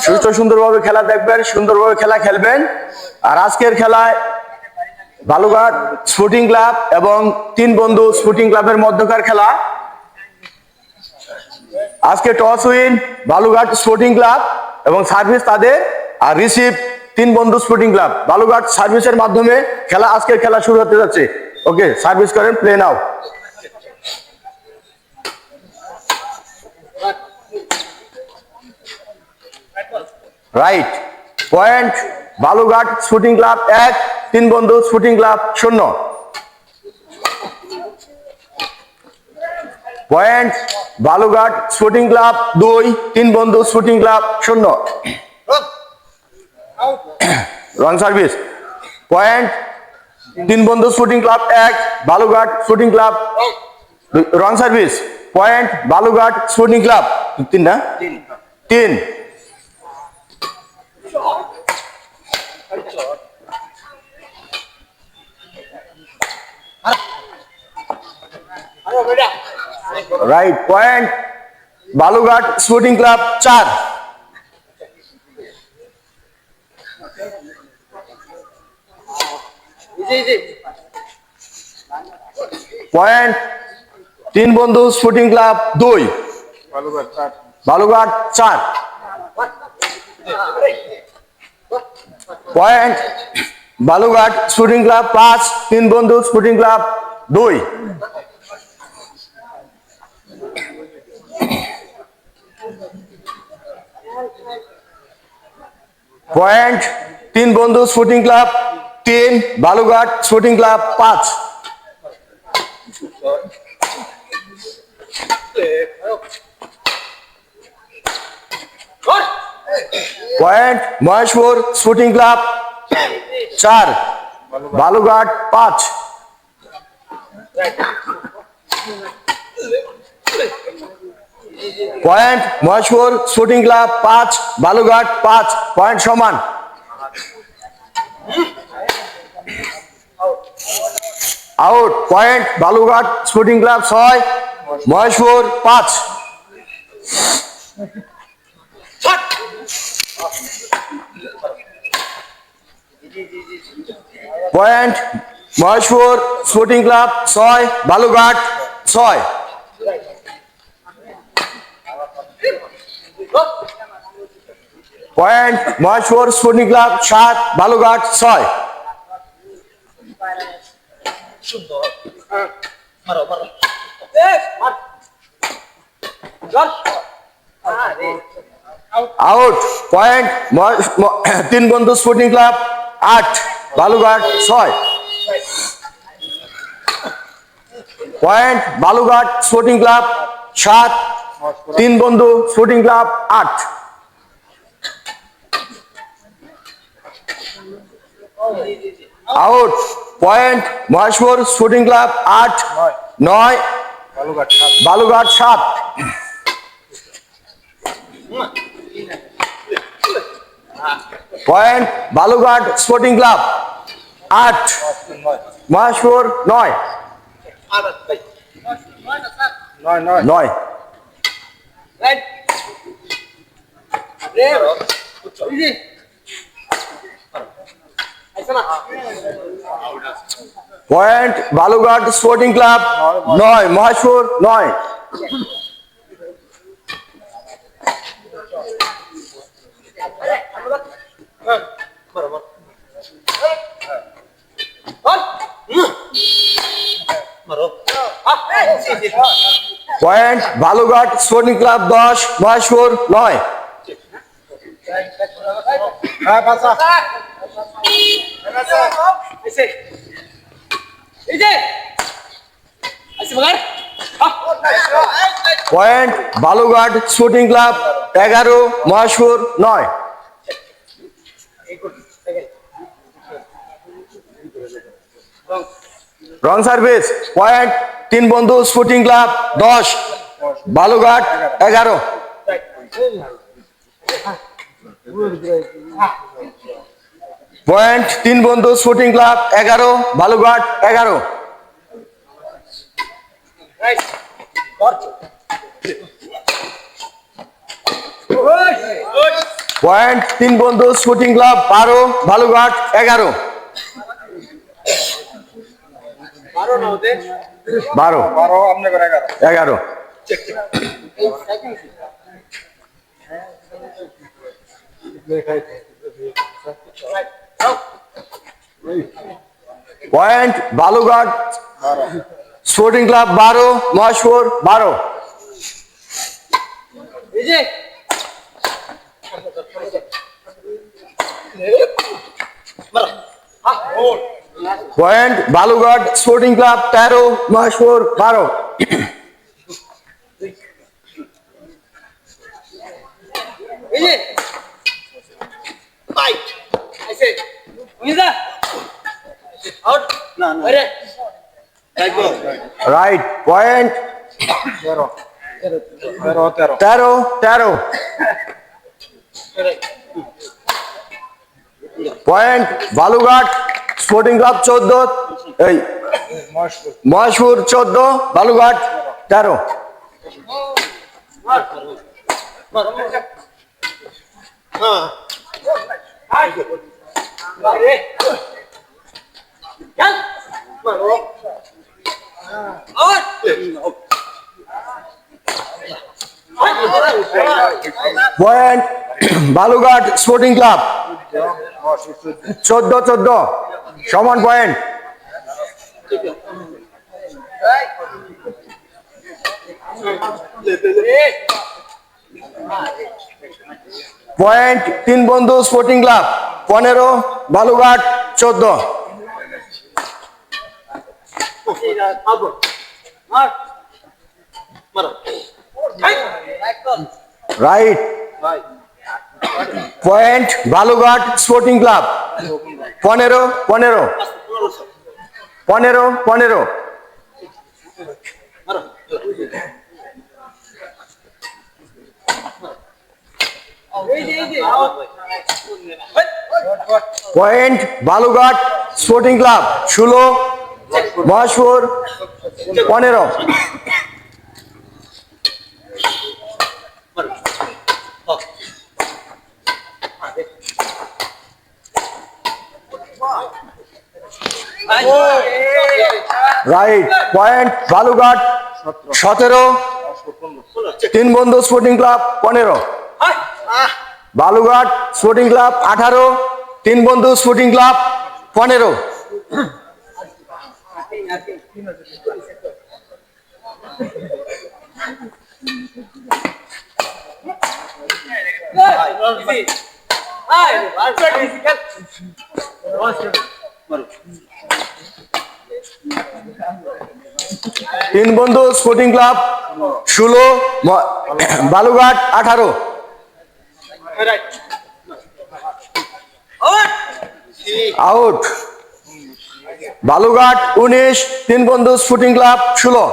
সুস্থ সুন্দরভাবে খেলা দেখবেন, সুন্দরভাবে খেলা খেলবেন। আর আজকের খেলায় বালুঘাট স্পোর্টিং ক্লাব এবং তিন বন্ধু স্পোর্টিং ক্লাবের মধ্যকার খেলা। আজকে toss win Balughat sporting club এবং সার্ভিস তাদের, আর রিসিভ তিন বন্ধু স্পোর্টিং ক্লাব। বালুঘাট সার্ভিসের মাধ্যমে খেলা, আজকের খেলা শুরু হতে যাচ্ছে। ওকে, সার্ভিস করেন, play now. Right point Balughat sporting club 1, Tin Bandhu sporting club 0। Point Balughat sporting club 2, Tin Bandhu sporting club 0। Wrong service. Point Tin Bandhu sporting club 1, Balurghat sporting club. Wrong service. Point Balughat sporting club 3 না 3। Right point Balughat sporting club 4। Point Tin Bandhu sporting club 2, Balurghat 4। Point Balughat sporting club 5, তিন Bandhu sporting club 2। Point Tin Bandhu sporting club 3, Balurghat sporting club 5। Point Maheshpur sporting club 4, Balurghat 5। Point Maheshpur sporting club 5, Balurghat 5। Point সমান। Out point Balughat sporting club 6, Maheshpur 5। Point Maheshpur sporting club 6, Balurghat 6। Point Maheshpur sporting club 7, Balurghat 6। Out point Tin Bandhu sporting club 8, Balurghat 6। Point Balughat sporting club 7, Tin Bandhu sporting club 8। Out point Maheshpur sporting club 8, 9, Balughat 7। Point Balughat sporting club 8, Maheshpur 9। 9। Point Balughat sporting club 9, Maheshpur 9। Point Balughat sporting club 10, Maheshpur 9। Point Balughat sporting club 11, Maheshpur 9। রং service. Point Tin Bandhu sporting club 10, Balughat 11। Point Tin Bandhu sporting club 11, Balughat 11। Point Tin Bandhu sporting club 12, Balughat 11। 12 11। Point Balughat sporting club 12, Maheshpur 12। Point Balughat sporting club 13, Maheshpur 12। Right point 13। Point Balughat sporting club 14, এই Maheshpur 14, Balughat 13। Point Balughat sporting club 14-14, সমান point. Point Tin Bandhu sporting club 15, Balughat 14। Right point Balughat sporting club 15, 15, 15, 15। Point Balughat sporting club 16, Maheshpur 15। Right point Balughat 17, তিন Bandhu sporting club 15। Balughat sporting club 18, তিন Bandhu sporting club 15। তিন Bandhu sporting club 16, Balughat 18। Out Balughat 19, তিন Bandhu sporting club 16।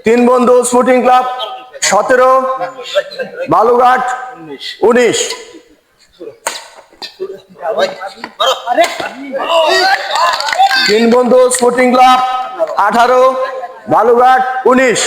তিন Bandhu sporting club 17, Balughat 19। তিন Bandhu sporting club 18, Balughat 19।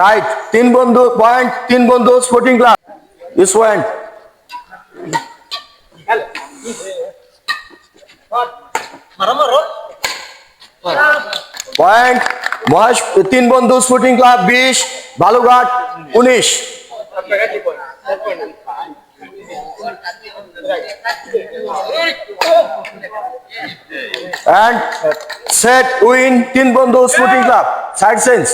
Right তিন বন্ধু point Tin Bandhu sporting club is point. Point Mahesh Tin Bandhu sporting club 20, Balurghat 19। and set win Tin Bandhu sporting club side sense.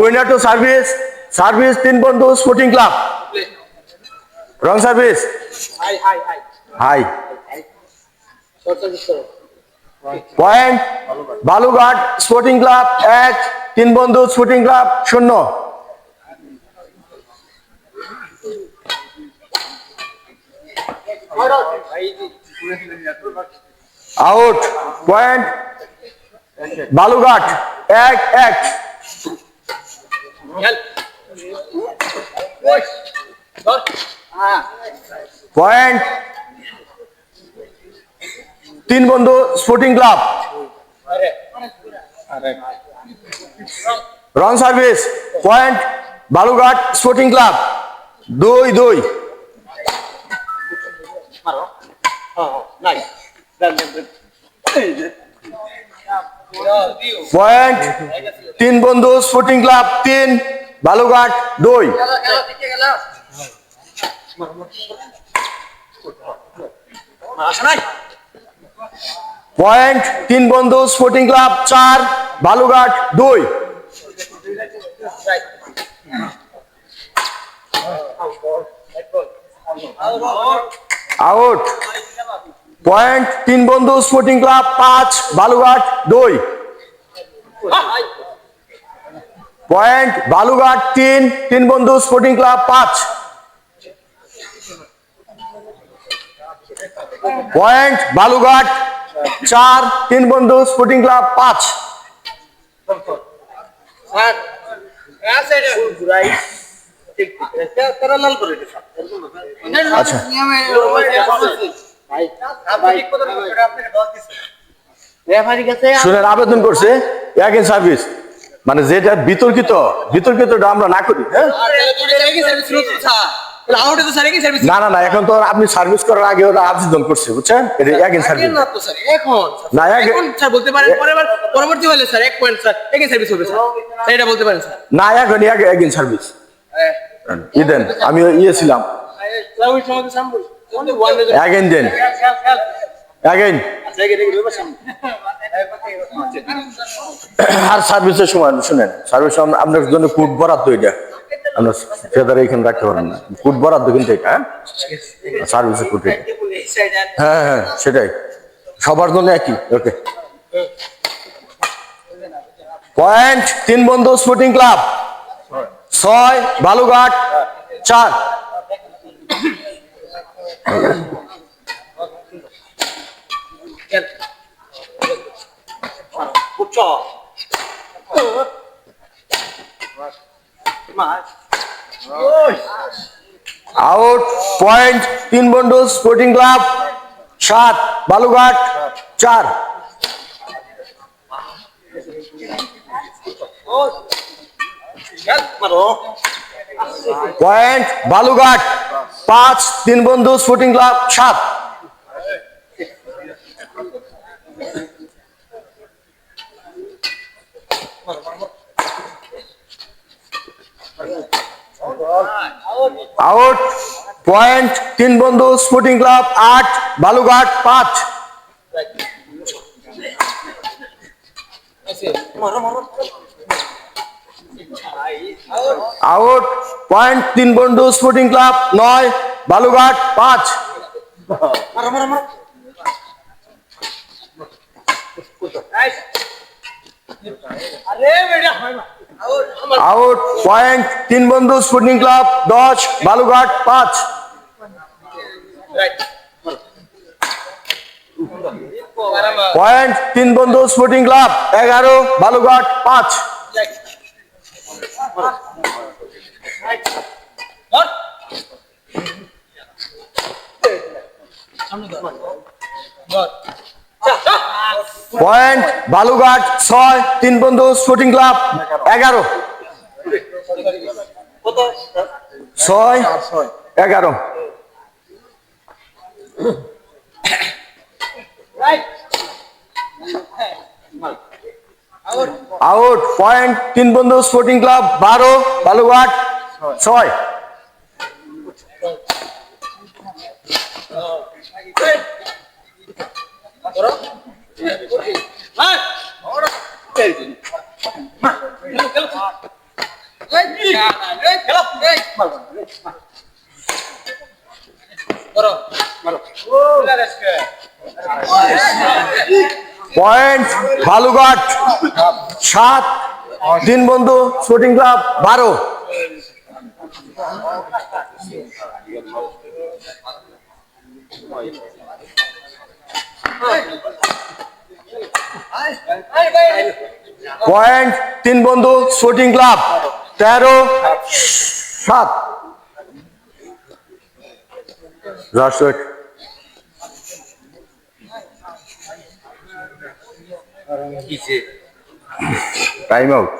Winner to service service Tin Bandhu sporting club. Wrong service হাই point Balughat sporting club 1, 3 Bandhu sporting club 0। Out point Balurghat 1-1। Point 3 Bandhu sporting club. Wrong service point Balughat sporting club 2-2। Point 3 Bandhu sporting club 3, Balughat 2। Point 3 Bandhu sporting club 4, Balughat 2। Out point 3 Bandhu sporting club 5, Balughat 2। Point Balughat 3 Bandhu sporting club 5। Point Balughat 4, 3 Bandhu sporting club 5। শুনেন, আবেদন করছে again service, মানে যেটা বিতর্কিতটা আমরা না করি। না না না, এখন তো আপনি সার্ভিস করার আগে ওরা আবেদন করছে, বুঝছেন? এটা এগেইন সার্ভিস না তো স্যার। এখন স্যার বলতে পারেন, পরবর্তী হলে sir 1 point sir again service হবে স্যার, এটা বলতে পারেন স্যার। না, এখন এগেইন সার্ভিস দেন। আমি ছিলাম এগেইন দেন, এগেইন। আর সার্ভিসের সময় শুনেন, সার্ভিস আপনার জন্য ফুড বরাদ্দ, এটা আমরা ফেদারে এখানে রাখতে পারেন না, ফুড বরাদ্দ কিন্তু এটা। হ্যাঁ, সার্ভিসের ফুড, হ্যাঁ হ্যাঁ সেটাই, সবার জন্য একই। ওকে। Point 3 Bandhu sporting club 6, Balughat 4। Out point 3 Bandhu sporting club 7, Balughat 4। Point Balughat 5, 3 Bandhu sporting club 7। Out point 3 Bandhu sporting club 8, Balughat 5। Out point 3 Bandhu sporting club 9, Balughat 5। Out point 3 Bandhu sporting club 10, Balughat 5। Point 3 Bandhu sporting club 11, Balughat 5। Point Balughat 6, 3 Bandhu sporting club 11। 6, 11। Out point 3 Bandhu sporting club 12, Balughat 6। Point Balughat 7, 3 Bandhu sporting club 12। Point 3 Bandhu sporting club 13-7। Time out.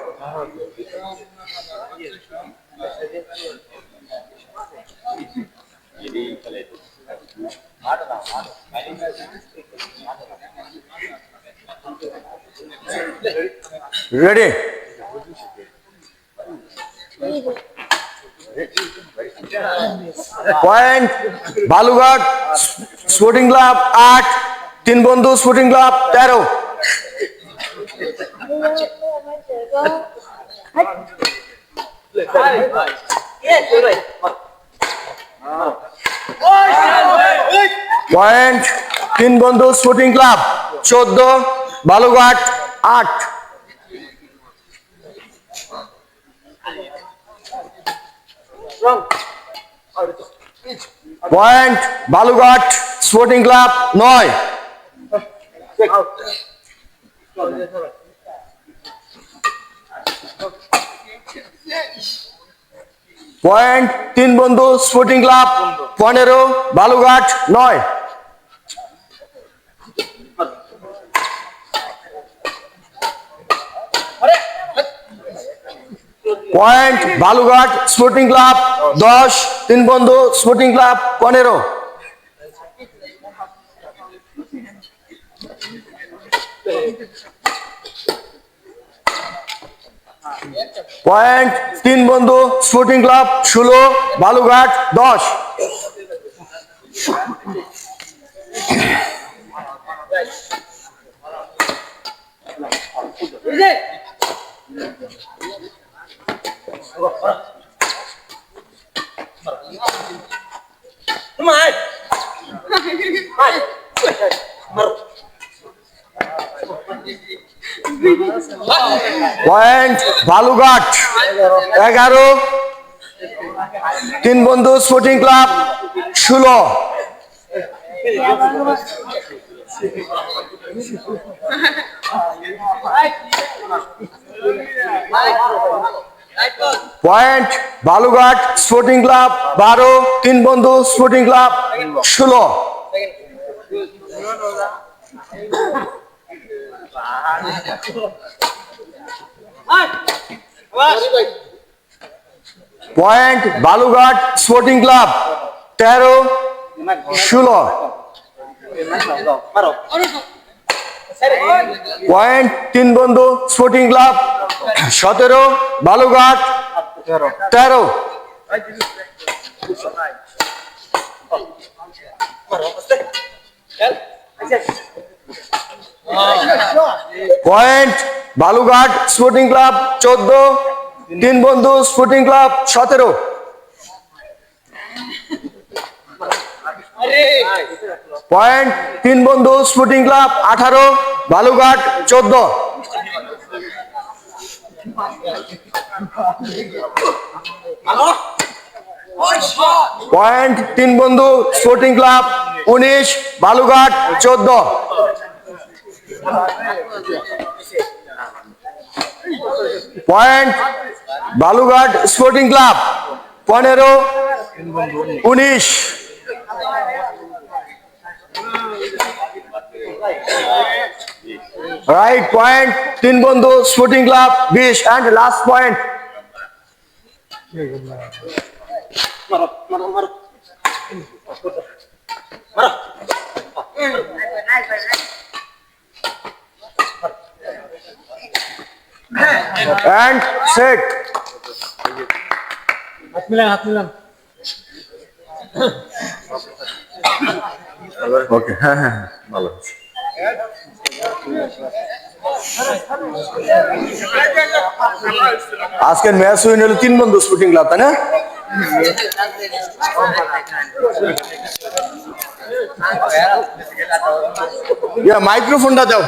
Ready? Point Balughat sporting club 8, 3 Bandhu sporting club 13। Point 3 Bandhu sporting club 14, Balughat 8। Point Balughat sporting club 9। Point 3 Bandhu sporting club 15, Balughat 9। Point Balughat sporting club 10, 3 Bandhu sporting club 15। Point 3 Bandhu sporting club 16, Balughat 10। Point Balughat 11, 3 Bandhu sporting club 16। Point Balughat sporting club 12, 3 Bandhu sporting club 16। Point Balughat sporting club 13, 16। Point 3 Bandhu sporting club 17, Balughat 13। Point Balughat sporting club 14, 3 Bandhu sporting club 17। Point 3 Bandhu sporting club 18, Balughat 14। Point 3 Bandhu sporting club 19, Balughat 14। Point Balughat sporting club 15, 19। Right point 3 Bandhu sporting club 20 and last point. and set. हाथ मिलान ওকে হ্যাঁ হ্যাঁ ভালো আজকের match win হলো 3 Bandhu sporting club তাই না মাইক্রোফোনটা দাও